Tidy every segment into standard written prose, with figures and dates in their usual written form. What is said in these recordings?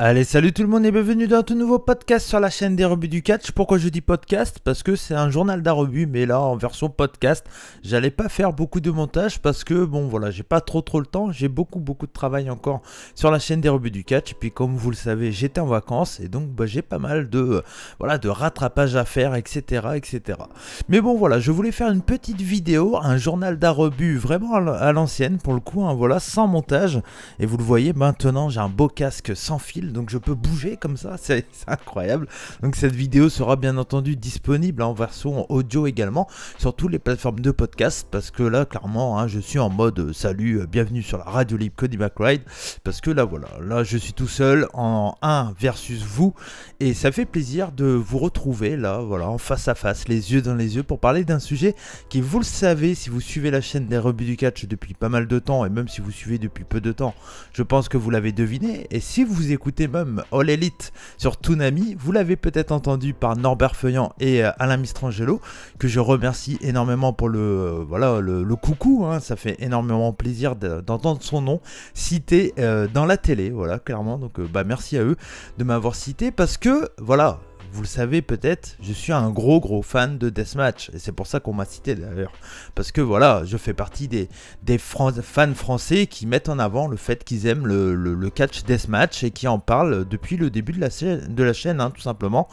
Allez, salut tout le monde et bienvenue dans un tout nouveau podcast sur la chaîne des rebuts du catch. Pourquoi je dis podcast? Parce que c'est un journal d'un rebut, mais là en version podcast. J'allais pas faire beaucoup de montage parce que bon voilà, j'ai pas trop le temps. J'ai beaucoup de travail encore sur la chaîne des rebuts du catch. Et puis comme vous le savez, j'étais en vacances et donc j'ai pas mal de de rattrapage à faire, etc. Mais bon voilà, je voulais faire une petite vidéo, un journal d'un rebut vraiment à l'ancienne pour le coup, hein, voilà, sans montage. Et vous le voyez maintenant, j'ai un beau casque sans fil. Donc je peux bouger comme ça, c'est incroyable. Donc cette vidéo sera bien entendu disponible en version audio également sur toutes les plateformes de podcast, parce que là clairement hein, je suis en mode salut, bienvenue sur la radio libre Cody McRide, parce que là voilà, là je suis tout seul en 1 versus vous et ça fait plaisir de vous retrouver là voilà en face à face, les yeux dans les yeux, pour parler d'un sujet qui, vous le savez, si vous suivez la chaîne des rebuts du catch depuis pas mal de temps, et même si vous suivez depuis peu de temps, je pense que vous l'avez deviné. Et si vous écoutez même All Elite sur Toonami, vous l'avez peut-être entendu par Norbert Feuillant et Alain Mistrangelo, que je remercie énormément pour le coucou, hein. Ça fait énormément plaisir d'entendre son nom cité dans la télé, voilà, clairement. Donc merci à eux de m'avoir cité, parce que voilà, vous le savez peut-être, je suis un gros fan de Deathmatch, et c'est pour ça qu'on m'a cité d'ailleurs, parce que voilà, je fais partie des fans français qui mettent en avant le fait qu'ils aiment le catch Deathmatch et qui en parlent depuis le début de la chaîne, hein, tout simplement.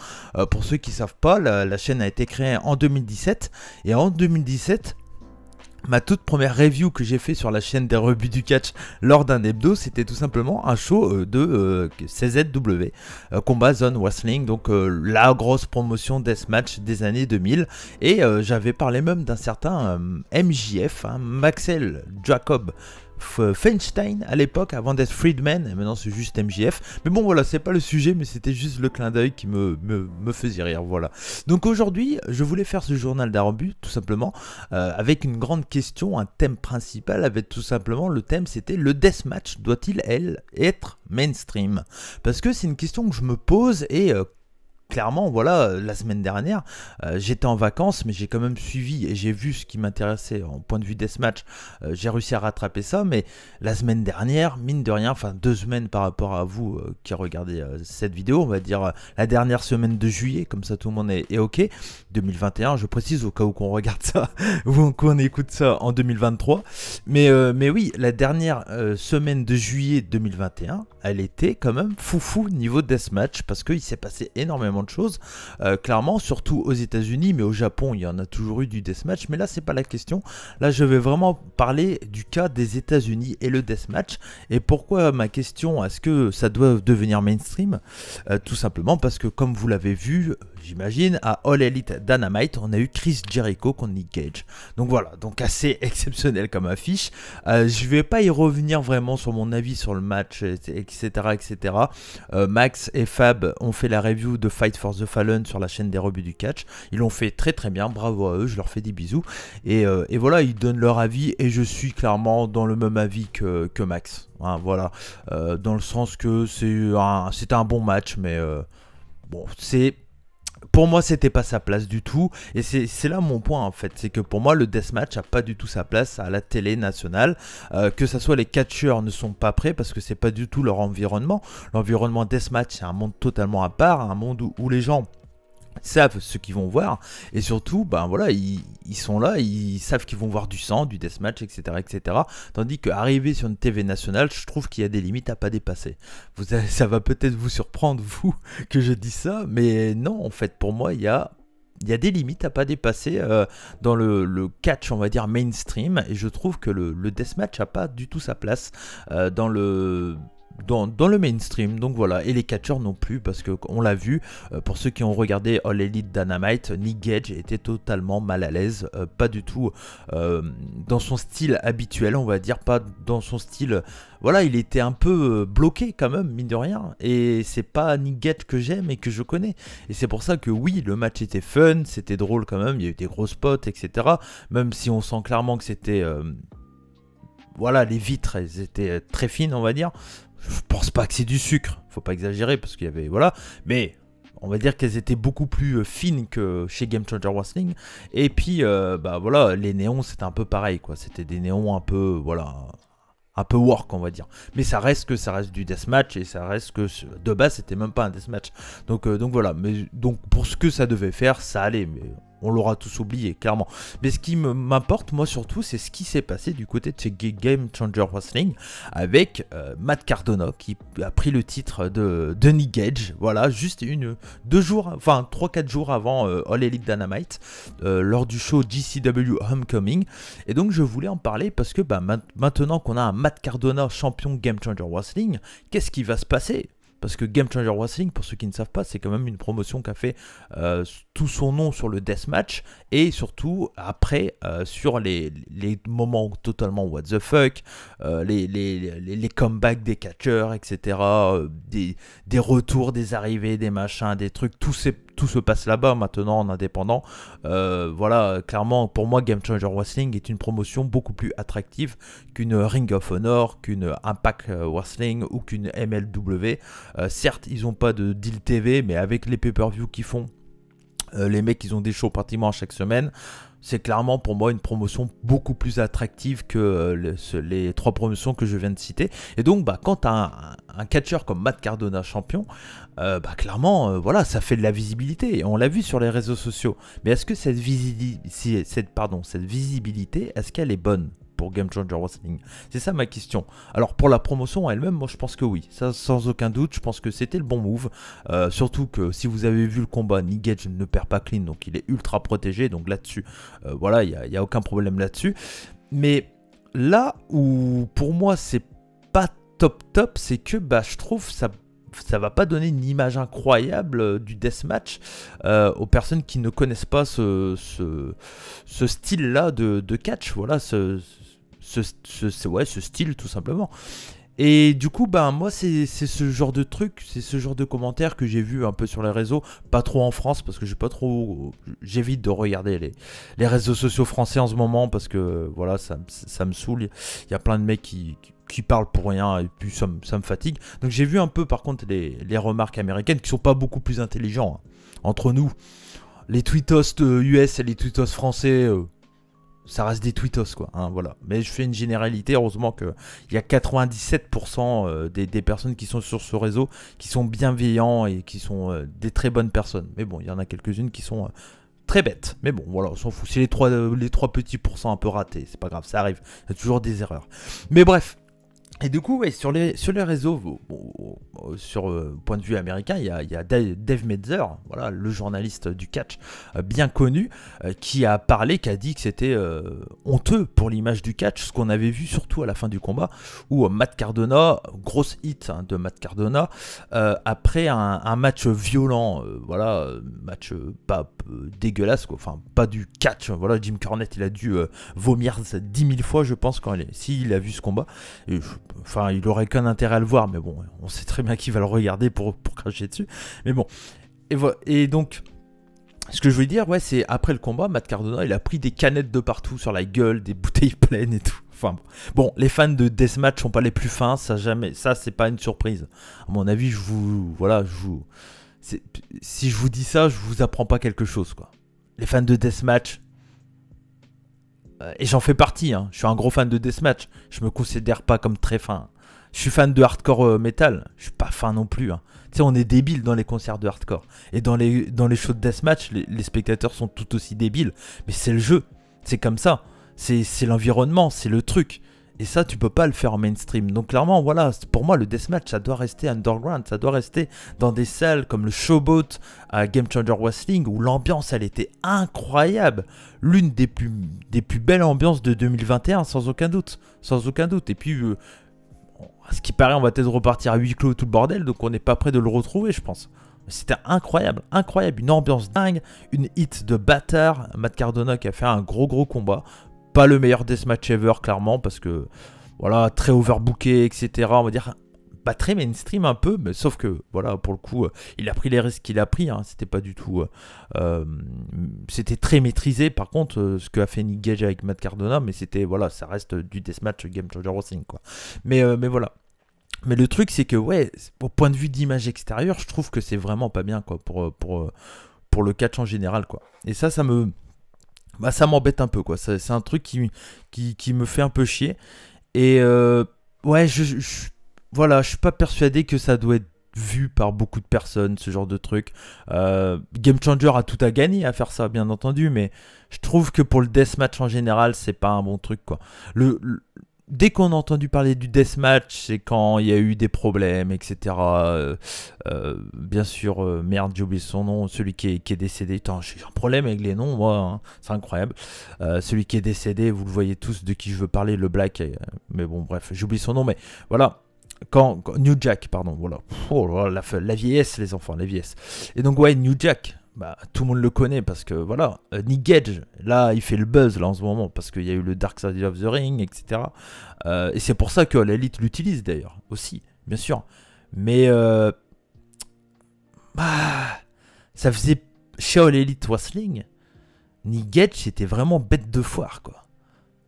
Pour ceux qui ne savent pas, la chaîne a été créée en 2017, et en 2017, ma toute première review que j'ai fait sur la chaîne des rebuts du catch lors d'un hebdo, c'était tout simplement un show de CZW, Combat Zone Wrestling, donc la grosse promotion deathmatch des années 2000, et j'avais parlé même d'un certain MJF, hein, Maxel Jacob Feinstein à l'époque, avant d'être Friedman, et maintenant c'est juste MJF. Mais bon voilà, c'est pas le sujet, mais c'était juste le clin d'œil qui me faisait rire, voilà. Donc aujourd'hui, je voulais faire ce journal d'un rebut, tout simplement, avec une grande question, un thème principal, avec tout simplement le thème, c'était le deathmatch doit-il être mainstream? Parce que c'est une question que je me pose, et clairement, voilà, la semaine dernière, j'étais en vacances, mais j'ai quand même suivi et j'ai vu ce qui m'intéressait en point de vue deathmatch. J'ai réussi à rattraper ça, mais la semaine dernière, mine de rien, enfin 2 semaines par rapport à vous qui regardez cette vidéo, on va dire la dernière semaine de juillet, comme ça tout le monde est ok, 2021, je précise au cas où qu'on regarde ça, ou qu'on écoute ça en 2023. Mais oui, la dernière semaine de juillet 2021, elle était quand même foufou niveau deathmatch, parce qu'il s'est passé énormément de choses, clairement, surtout aux États-Unis, mais au Japon il y en a toujours eu du deathmatch, mais là c'est pas la question. Là je vais vraiment parler du cas des États-Unis et le deathmatch. Et pourquoi ma question, est-ce que ça doit devenir mainstream? Tout simplement parce que, comme vous l'avez vu, j'imagine, à All Elite Dynamite, on a eu Chris Jericho contre Nick Gage. Donc voilà, donc assez exceptionnel comme affiche. Je vais pas y revenir vraiment sur mon avis sur le match, etc. Max et Fab ont fait la review de Fight for the Fallen sur la chaîne des rebuts du catch. Ils l'ont fait très bien, bravo à eux, je leur fais des bisous. Et voilà, ils donnent leur avis, et je suis clairement dans le même avis que Max. Hein, voilà, dans le sens que c'était un bon match, mais bon, pour moi, c'était pas sa place du tout, et c'est là mon point en fait, c'est que pour moi le deathmatch a pas du tout sa place à la télé nationale, que ça soit les catcheurs ne sont pas prêts parce que c'est pas du tout leur environnement. L'environnement deathmatch, c'est un monde totalement à part, un monde où les gens savent ce qu'ils vont voir, et surtout ben voilà, ils sont là, ils savent qu'ils vont voir du sang, du deathmatch, etc. Tandis qu'arriver sur une TV nationale, je trouve qu'il y a des limites à pas dépasser. Ça va peut-être vous surprendre, vous, que je dis ça, mais non, en fait, pour moi, il y a des limites à pas dépasser dans le catch, on va dire, mainstream, et je trouve que le deathmatch a pas du tout sa place dans le mainstream. Donc voilà, et les catcheurs non plus, parce que on l'a vu, pour ceux qui ont regardé All Elite Dynamite, Nick Gage était totalement mal à l'aise, pas du tout dans son style habituel, on va dire, pas dans son style, voilà, il était un peu bloqué quand même, mine de rien, et c'est pas Nick Gage que j'aime et que je connais, et c'est pour ça que oui, le match était fun, c'était drôle quand même, il y a eu des gros spots, etc. Même si on sent clairement que c'était voilà, les vitres, elles étaient très fines, on va dire. Je pense pas que c'est du sucre, faut pas exagérer, parce qu'il y avait, voilà, mais on va dire qu'elles étaient beaucoup plus fines que chez Game Changer Wrestling. Et puis, bah voilà, les néons, c'était un peu pareil, quoi. C'était des néons un peu, voilà, un peu work, on va dire. Mais ça reste du deathmatch, et ça reste que de base c'était même pas un deathmatch. Donc voilà, mais donc pour ce que ça devait faire, ça allait, mais on l'aura tous oublié, clairement. Mais ce qui m'importe, moi surtout, c'est ce qui s'est passé du côté de chez Game Changer Wrestling avec Matt Cardona qui a pris le titre de Nick Gage, voilà, juste 3-4 jours avant All Elite Dynamite, lors du show GCW Homecoming. Et donc je voulais en parler parce que maintenant qu'on a un Matt Cardona champion Game Changer Wrestling, qu'est-ce qui va se passer ? Parce que Game Changer Wrestling, pour ceux qui ne savent pas, c'est quand même une promotion qui a fait tout son nom sur le deathmatch, et surtout après sur les moments totalement what the fuck, les comebacks des catcheurs, etc., des retours, des arrivées, des machins, des trucs, tout se passe là-bas maintenant en indépendant. Voilà, clairement, pour moi, Game Changer Wrestling est une promotion beaucoup plus attractive qu'une Ring of Honor, qu'une Impact Wrestling ou qu'une MLW. Certes, ils n'ont pas de deal TV, mais avec les pay-per-view qu'ils font, les mecs, ils ont des shows pratiquement chaque semaine. C'est clairement pour moi une promotion beaucoup plus attractive que les 3 promotions que je viens de citer. Et donc quand tu as un catcheur comme Matt Cardona champion, clairement voilà, ça fait de la visibilité. On l'a vu sur les réseaux sociaux. Mais est-ce que cette visibilité, est-ce qu'elle est bonne pour Game Changer Wrestling? C'est ça ma question. Alors pour la promotion elle-même, moi je pense que oui, ça sans aucun doute, je pense que c'était le bon move, surtout que si vous avez vu le combat, Nick Gage ne perd pas clean, donc il est ultra protégé, donc là-dessus, voilà, il n'y a aucun problème là-dessus. Mais là où pour moi c'est pas top, c'est que je trouve ça va pas donner une image incroyable du deathmatch aux personnes qui ne connaissent pas ce style-là de catch, voilà, ce style tout simplement. Et du coup, moi, c'est ce genre de truc, c'est ce genre de commentaires que j'ai vu un peu sur les réseaux, pas trop en France, parce que j'évite de regarder les réseaux sociaux français en ce moment, parce que voilà, ça me saoule. Il y a plein de mecs qui parlent pour rien, et puis ça me fatigue. Donc j'ai vu un peu par contre les remarques américaines qui sont pas beaucoup plus intelligents, hein. Entre nous, les tweetos US et les tweetos français, ça reste des tweetos quoi, hein, voilà. Mais je fais une généralité, heureusement qu'il y a 97% des personnes qui sont sur ce réseau qui sont bienveillants et qui sont des très bonnes personnes. Mais bon, il y en a quelques-unes qui sont très bêtes. Mais bon, voilà, on s'en fout. C'est les trois petits pourcents un peu ratés, c'est pas grave, ça arrive. Il y a toujours des erreurs. Mais bref. Et du coup, ouais, sur les réseaux, sur point de vue américain, il y a Dave Meltzer, voilà, le journaliste du catch bien connu, qui a dit que c'était honteux pour l'image du catch, ce qu'on avait vu surtout à la fin du combat, où Matt Cardona, grosse hit de Matt Cardona, après un match violent, voilà, match pas dégueulasse, quoi, enfin pas du catch, voilà, Jim Cornette il a dû vomir 10 000 fois je pense s'il a vu ce combat. Et enfin, il aurait qu'un intérêt à le voir, mais bon, on sait très bien qu'il va le regarder pour cracher dessus. Mais bon, et donc, ce que je voulais dire, ouais, c'est après le combat, Matt Cardona, il a pris des canettes de partout sur la gueule, des bouteilles pleines et tout. Enfin bon, les fans de deathmatch sont pas les plus fins, ça c'est pas une surprise. À mon avis, si je vous dis ça, je vous apprends pas quelque chose, quoi. Les fans de deathmatch. Et j'en fais partie, hein. Je suis un gros fan de deathmatch. Je me considère pas comme très fin. Je suis fan de hardcore metal. Je suis pas fin non plus, hein. Tu sais, on est débile dans les concerts de hardcore. Et dans les shows de deathmatch, les spectateurs sont tout aussi débiles. Mais c'est le jeu. C'est comme ça. C'est l'environnement, c'est le truc. Et ça, tu peux pas le faire en mainstream. Donc clairement, voilà, pour moi, le deathmatch, ça doit rester underground. Ça doit rester dans des salles comme le Showboat à Game Changer Wrestling, où l'ambiance, elle était incroyable. L'une des plus belles ambiances de 2021, sans aucun doute. Sans aucun doute. Et puis, à ce qui paraît, on va peut-être repartir à huis clos tout le bordel, donc on n'est pas prêt de le retrouver, je pense. C'était incroyable, incroyable. Une ambiance dingue, une hit de bâtard. Matt Cardona qui a fait un gros combat. Pas le meilleur deathmatch ever, clairement, parce que, voilà, très overbooké, etc. On va dire, pas très mainstream un peu, mais sauf que, voilà, pour le coup, il a pris les risques qu'il a pris, hein. C'était pas du tout... c'était très maîtrisé, par contre, ce qu'a fait Nick Gage avec Matt Cardona, mais c'était, voilà, ça reste du deathmatch Game Changer Wrestling, quoi. Mais voilà. Mais le truc, c'est que, ouais, au point de vue d'image extérieure, je trouve que c'est vraiment pas bien, quoi, pour le catch en général, quoi. Et ça m'embête un peu, quoi. C'est un truc qui me fait un peu chier. Et Ouais, voilà, je suis pas persuadé que ça doit être vu par beaucoup de personnes, ce genre de truc. Game Changer a tout à gagner à faire ça, bien entendu, mais je trouve que pour le deathmatch en général, c'est pas un bon truc, quoi. Dès qu'on a entendu parler du deathmatch, c'est quand il y a eu des problèmes, etc. Bien sûr, merde, j'ai oublié son nom, celui qui est décédé. Attends, j'ai un problème avec les noms, moi, hein, c'est incroyable. Celui qui est décédé, vous le voyez tous de qui je veux parler, le Black. Mais bon, bref, j'ai oublié son nom, mais voilà. New Jack, pardon, voilà. Oh, la vieillesse, les enfants, la vieillesse. Et donc, ouais, New Jack. Bah, tout le monde le connaît parce que voilà, Nick Gage, là il fait le buzz là en ce moment parce qu'il y a eu le Dark Side of the Ring, etc. Et c'est pour ça que l'élite l'utilise d'ailleurs aussi, bien sûr. Mais bah, ça faisait chez All Elite Wrestling, Nick Gage c'était vraiment bête de foire quoi.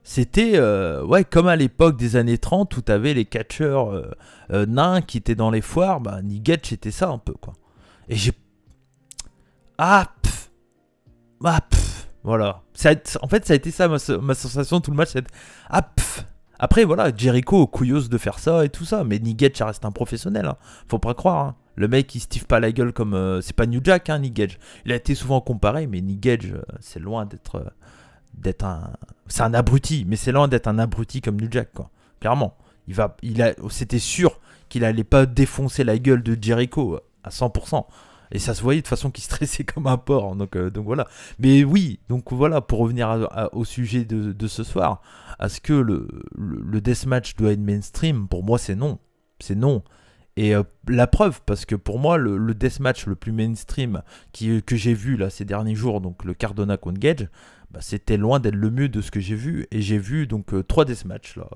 C'était ouais, comme à l'époque des années 30 où t'avais les catcheurs nains qui étaient dans les foires, bah Nick Gage c'était ça un peu quoi. Et j'ai ah, pff, voilà. En fait, ça a été ça ma sensation tout le match. Ah, pff. Après, voilà, Jericho, couilleuse de faire ça et tout ça. Mais Nick Gage, ça reste un professionnel. Hein. Faut pas croire. Hein. Le mec, il Steve pas la gueule comme. C'est pas New Jack, hein, Nick Gage. Il a été souvent comparé, mais Nick Gage, c'est loin d'être un. C'est un abruti, mais c'est loin d'être un abruti comme New Jack, quoi. Clairement. C'était sûr qu'il allait pas défoncer la gueule de Jericho à 100%. Et ça se voyait de façon qu'il stressait comme un porc. Donc voilà. Mais oui, donc voilà, pour revenir au sujet de ce soir, est-ce que le deathmatch doit être mainstream? Pour moi, c'est non. C'est non. Et la preuve, parce que pour moi, le deathmatch le plus mainstream que j'ai vu là ces derniers jours, donc le Cardona contre Gage, bah, c'était loin d'être le mieux de ce que j'ai vu. Et j'ai vu donc 3 deathmatchs là,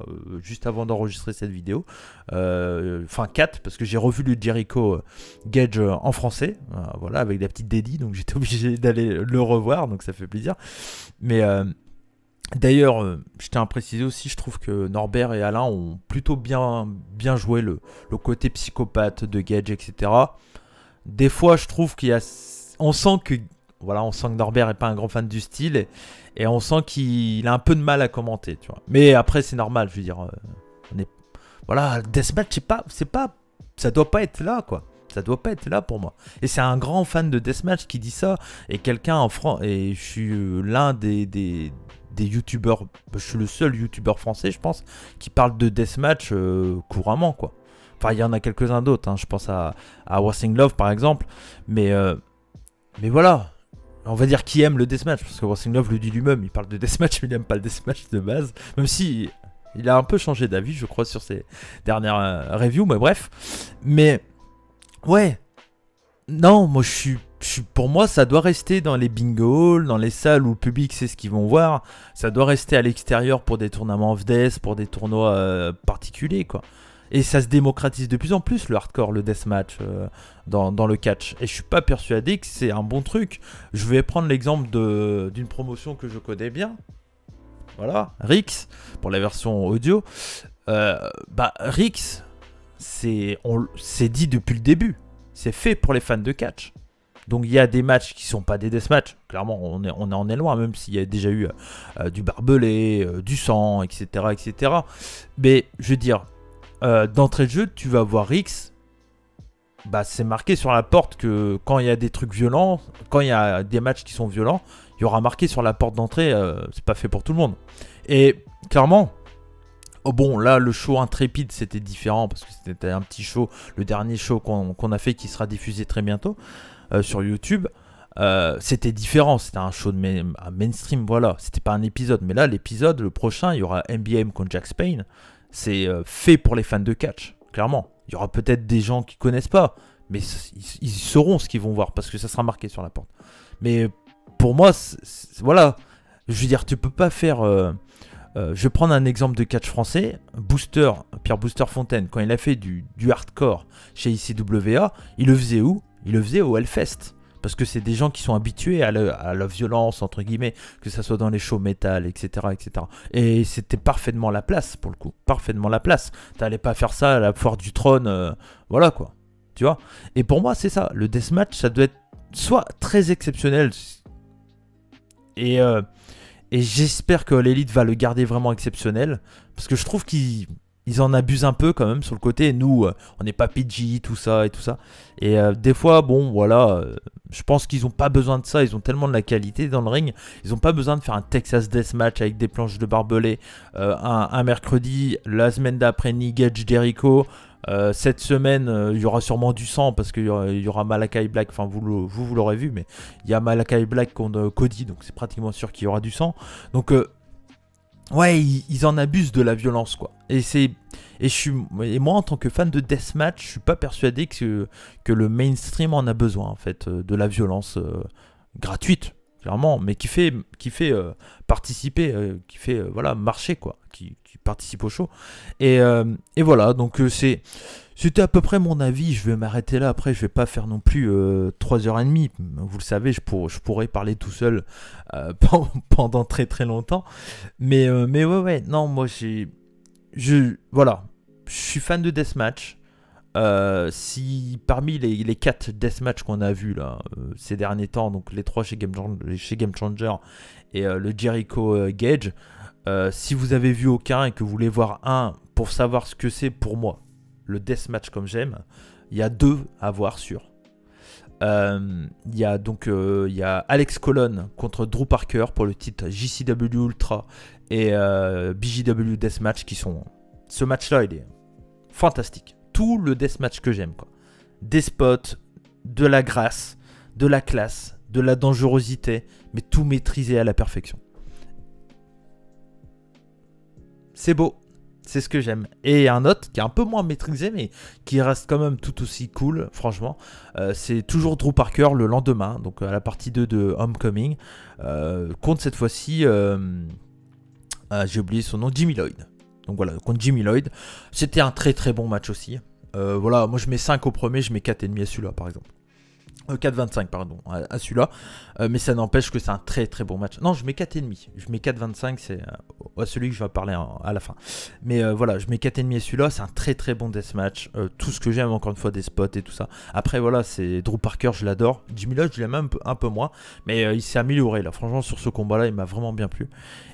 juste avant d'enregistrer cette vidéo. Enfin 4, parce que j'ai revu le Jericho Gage en français, voilà, avec la petite dédie, donc j'étais obligé d'aller le revoir, donc ça fait plaisir. Mais d'ailleurs, je tiens à préciser aussi, je trouve que Norbert et Alain ont plutôt bien joué le côté psychopathe de Gage, etc. Des fois, je trouve on sent que Norbert est pas un grand fan du style et on sent qu'il a un peu de mal à commenter, tu vois. Mais après, c'est normal, je veux dire, voilà, Deathmatch, ça doit pas être là, quoi. Ça doit pas être là pour moi. Et c'est un grand fan de Deathmatch qui dit ça. Et quelqu'un en France, et je suis l'un des youtubeurs, je suis le seul youtubeur français, je pense, qui parle de Deathmatch couramment, quoi. Enfin, il y en a quelques-uns d'autres, hein. Je pense à Wrestling Love, par exemple. Mais voilà. On va dire qui aime le deathmatch, parce que Wrestling Love le dit lui-même, il parle de deathmatch, mais il n'aime pas le deathmatch de base. Même si il a un peu changé d'avis, je crois, sur ses dernières reviews, mais bref. Mais ouais, non, moi pour moi, ça doit rester dans les bingo halls, dans les salles où le public sait ce qu'ils vont voir. Ça doit rester à l'extérieur pour des tournois of death, pour des tournois particuliers, quoi. Et ça se démocratise de plus en plus, le hardcore, le deathmatch dans le catch. Et je suis pas persuadé que c'est un bon truc. Je vais prendre l'exemple d'une promotion que je connais bien. Voilà, Rix, pour la version audio. Rix, c'est dit depuis le début. C'est fait pour les fans de catch. Donc il y a des matchs qui sont pas des deathmatchs. Clairement, on en est loin, même s'il y a déjà eu du barbelé, du sang, etc., etc. Mais je veux dire, d'entrée de jeu, tu vas voir Rix. Bah, c'est marqué sur la porte que quand il y a des trucs violents, quand il y a des matchs qui sont violents, il y aura marqué sur la porte d'entrée, c'est pas fait pour tout le monde. Et clairement, oh bon, là, le show Intrépide, c'était différent parce que c'était un petit show, le dernier show qu'on a fait qui sera diffusé très bientôt sur YouTube. C'était différent, c'était un show un mainstream, voilà, c'était pas un épisode. Mais là, l'épisode, le prochain, il y aura MBM contre Jack Spain. C'est fait pour les fans de catch, clairement. Il y aura peut-être des gens qui connaissent pas, mais ils sauront ce qu'ils vont voir parce que ça sera marqué sur la porte. Mais pour moi, voilà, je veux dire, tu peux pas faire. Je vais prendre un exemple de catch français. Pierre Booster Fontaine, quand il a fait du hardcore chez ICWA, il le faisait où? Il le faisait au Hellfest. Parce que c'est des gens qui sont habitués à la violence, entre guillemets, que ça soit dans les shows métal, etc., etc. Et c'était parfaitement la place, pour le coup. Parfaitement la place. T'allais pas faire ça à la foire du trône, voilà quoi. Tu vois? Et pour moi, c'est ça. Le deathmatch, ça doit être soit très exceptionnel. Et j'espère que l'élite va le garder vraiment exceptionnel. Parce que je trouve qu'il ils en abusent un peu quand même sur le côté. Nous, on n'est pas PG, tout ça et tout ça. Et des fois, bon, voilà, je pense qu'ils n'ont pas besoin de ça. Ils ont tellement de la qualité dans le ring. Ils n'ont pas besoin de faire un Texas Deathmatch avec des planches de barbelés un mercredi. La semaine d'après, Gage Jericho. Cette semaine, il y aura sûrement du sang parce qu'il y aura Malakai Black. Enfin, vous l'aurez vu, mais il y a Malakai Black contre Cody. Donc, c'est pratiquement sûr qu'il y aura du sang. Donc, ouais, ils en abusent de la violence, quoi. Et moi, en tant que fan de deathmatch, je suis pas persuadé que le mainstream en a besoin, en fait, de la violence gratuite, clairement, mais qui fait participer, qui fait voilà, marcher, quoi, qui participe au show. Et voilà, donc c'était à peu près mon avis. Je vais m'arrêter là. Après, je vais pas faire non plus 3h30. Vous le savez, je pourrais parler tout seul pendant très très longtemps. Mais ouais, non, moi voilà, je suis fan de deathmatch. Si parmi les 4 deathmatch qu'on a vus là ces derniers temps, donc les 3 chez Game Changer et le Jericho Gage, si vous avez vu aucun et que vous voulez voir un pour savoir ce que c'est pour moi le deathmatch comme j'aime, il y a 2 à voir sur. Il y a Alex Colon contre Drew Parker pour le titre JCW Ultra et BJW Deathmatch qui sont... Ce match-là, il est fantastique. Tout le deathmatch que j'aime, quoi. Des spots, de la grâce, de la classe, de la dangerosité, mais tout maîtrisé à la perfection. C'est beau. C'est ce que j'aime. Et un autre qui est un peu moins maîtrisé, mais qui reste quand même tout aussi cool, franchement. C'est toujours Drew Parker le lendemain, donc à la partie 2 de Homecoming. Contre cette fois-ci, j'ai oublié son nom, Jimmy Lloyd. Donc voilà, contre Jimmy Lloyd. C'était un très très bon match aussi. Voilà, moi je mets 5 au premier, je mets 4,5 à celui-là par exemple. 4,25 pardon, à celui-là. Mais ça n'empêche que c'est un très très bon match. Non, je mets 4,5. Je mets 4,25, c'est celui que je vais parler à la fin. Mais voilà, je mets 4,5 à celui-là. C'est un très très bon deathmatch. Tout ce que j'aime, encore une fois, des spots et tout ça. Après, voilà, c'est Drew Parker, je l'adore. Jimmy Lloyd, je l'aime un peu moins. Mais il s'est amélioré là. Franchement, sur ce combat-là, il m'a vraiment bien plu.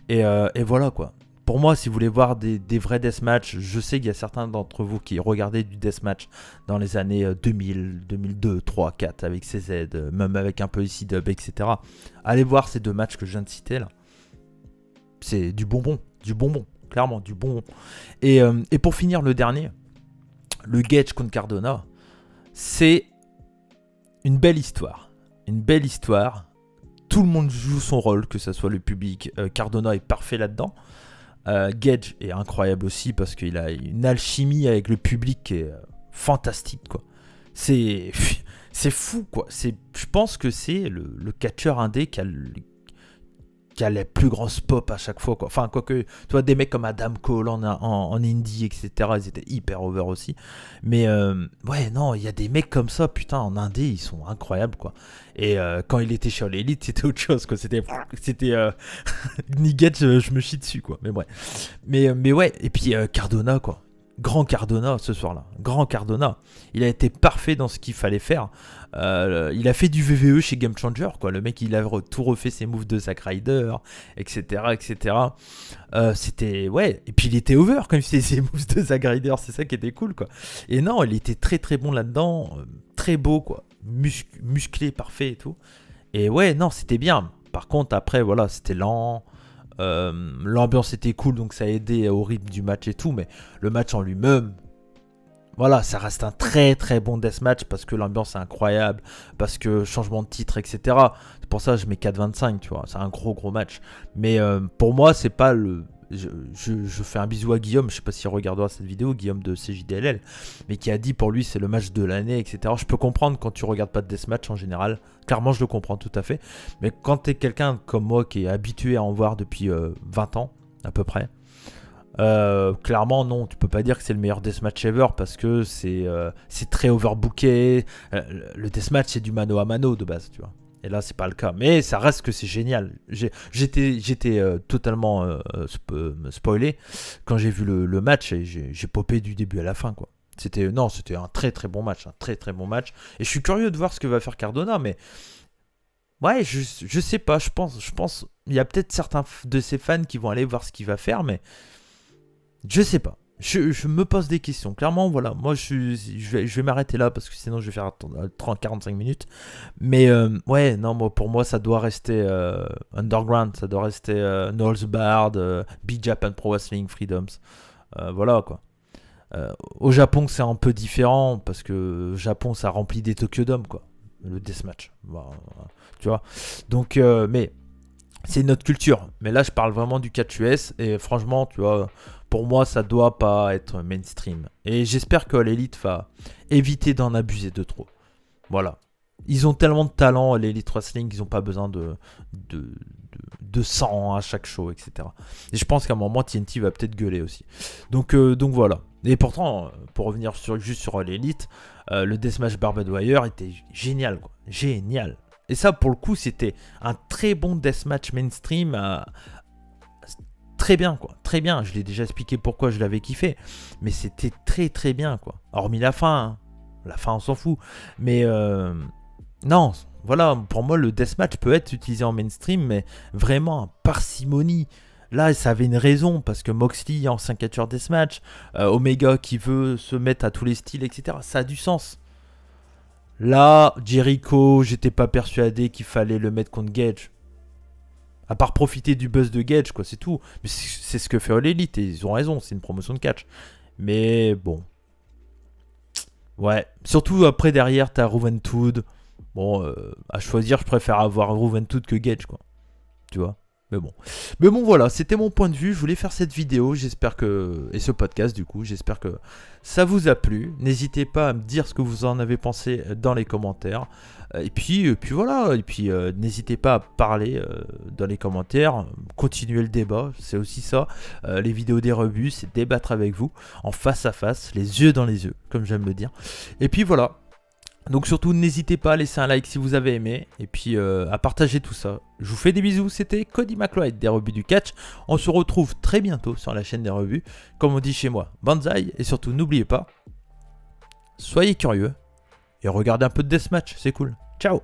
Et voilà quoi. Pour moi, si vous voulez voir des vrais deathmatch, je sais qu'il y a certains d'entre vous qui regardaient du deathmatch dans les années 2000, 2002, 3, 4 avec CZ, même avec un peu ici dub, etc. Allez voir ces 2 matchs que je viens de citer là. C'est du bonbon, clairement du bonbon. Et pour finir le dernier, le Gage contre Cardona, c'est une belle histoire. Une belle histoire. Tout le monde joue son rôle, que ce soit le public. Cardona est parfait là-dedans. Gage est incroyable aussi parce qu'il a une alchimie avec le public qui est fantastique, quoi. C'est fou, quoi. Je pense que c'est le catcheur indé qui a les plus grosses pop à chaque fois, quoi. Enfin, quoique, tu vois, des mecs comme Adam Cole en indie, etc., ils étaient hyper over aussi. Mais ouais, non, il y a des mecs comme ça, putain, en indé, ils sont incroyables, quoi. Et quand il était chez l'élite, c'était autre chose, quoi. C'était Niget, je me chie dessus, quoi. Mais ouais. Mais ouais, et puis Cardona, quoi. Grand Cardona ce soir-là. Grand Cardona. Il a été parfait dans ce qu'il fallait faire. Il a fait du VVE chez Game Changer, quoi. Le mec, il a tout refait ses moves de Zack Ryder, etc. etc. C'était... Ouais. Et puis il était over quand il faisait ses moves de Zack Ryder. C'est ça qui était cool, quoi. Et non, il était très très bon là-dedans. Très beau, quoi. Musclé, parfait et tout. Et ouais, non, c'était bien. Par contre, après, voilà, c'était lent. L'ambiance était cool, donc ça a aidé au rythme du match et tout, mais le match en lui-même, voilà, ça reste un très très bon deathmatch parce que l'ambiance est incroyable, parce que changement de titre, etc. C'est pour ça que je mets 4,25, tu vois, c'est un gros match. Mais pour moi, c'est pas le... Je fais un bisou à Guillaume, je sais pas s'il regardera cette vidéo, Guillaume de CJDLL, mais qui a dit pour lui c'est le match de l'année, etc. Je peux comprendre quand tu regardes pas de deathmatch en général, clairement je le comprends tout à fait, mais quand tu es quelqu'un comme moi qui est habitué à en voir depuis 20 ans à peu près, clairement non, tu peux pas dire que c'est le meilleur deathmatch ever parce que c'est très overbooké, le deathmatch c'est du mano à mano de base, tu vois. Et là, c'est pas le cas. Mais ça reste que c'est génial. J'étais totalement spoilé quand j'ai vu le match et j'ai popé du début à la fin, quoi. C'était un très très bon match. Un très très bon match. Et je suis curieux de voir ce que va faire Cardona. Mais ouais, je sais pas. Je pense il y a peut-être certains de ses fans qui vont aller voir ce qu'il va faire. Mais je sais pas. je me pose des questions. Clairement, voilà. Moi, je vais m'arrêter là parce que sinon, je vais faire 45 minutes. Mais ouais, non, pour moi, ça doit rester Underground. Ça doit rester Knowles Bard, Big Japan Pro Wrestling, Freedoms. Voilà, quoi. Au Japon, c'est un peu différent parce que Japon, ça remplit des Tokyo Dome, quoi. Le deathmatch. Bah, tu vois. Donc, mais c'est notre culture. Mais là, je parle vraiment du catch US. Et franchement, tu vois, pour moi, ça doit pas être mainstream. Et j'espère que l'élite va éviter d'en abuser de trop. Voilà. Ils ont tellement de talent, l'Elite Wrestling, qu'ils n'ont pas besoin de sang à chaque show, etc. Et je pense qu'à un moment, TNT va peut-être gueuler aussi. Donc voilà. Et pourtant, pour revenir juste sur l'Elite, le Deathmatch Barbed Wire était génial, quoi. Génial. Et ça, pour le coup, c'était un très bon Deathmatch mainstream. Très bien, quoi. Très bien. Je l'ai déjà expliqué pourquoi je l'avais kiffé. Mais c'était très, très bien, quoi. Hormis la fin, hein. La fin, on s'en fout. Mais non, voilà, pour moi, le deathmatch peut être utilisé en mainstream, mais vraiment en parcimonie. Là, ça avait une raison, parce que Moxley en 5 catcheurs deathmatch, Omega qui veut se mettre à tous les styles, etc. Ça a du sens. Là, Jericho, j'étais pas persuadé qu'il fallait le mettre contre Gage. À part profiter du buzz de Gage, quoi, c'est tout. Mais c'est ce que fait All Elite, et ils ont raison, c'est une promotion de catch. Mais bon. Ouais, surtout après, derrière, t'as Juventud. Bon, à choisir, je préfère avoir Juventud que Gage, quoi. Tu vois. Mais bon, voilà, c'était mon point de vue. Je voulais faire cette vidéo, j'espère que... Et ce podcast, du coup, j'espère que ça vous a plu. N'hésitez pas à me dire ce que vous en avez pensé dans les commentaires. Et puis voilà. Et puis, n'hésitez pas à parler dans les commentaires. Continuer le débat, c'est aussi ça. Les vidéos des rebuts, c'est débattre avec vous, en face à face, les yeux dans les yeux, comme j'aime le dire. Et puis voilà. Donc surtout, n'hésitez pas à laisser un like si vous avez aimé, et puis à partager tout ça. Je vous fais des bisous, c'était Cody McLeod des rebuts du catch. On se retrouve très bientôt sur la chaîne des rebuts, comme on dit chez moi, banzai, et surtout n'oubliez pas, soyez curieux, et regardez un peu de deathmatch, c'est cool. Ciao.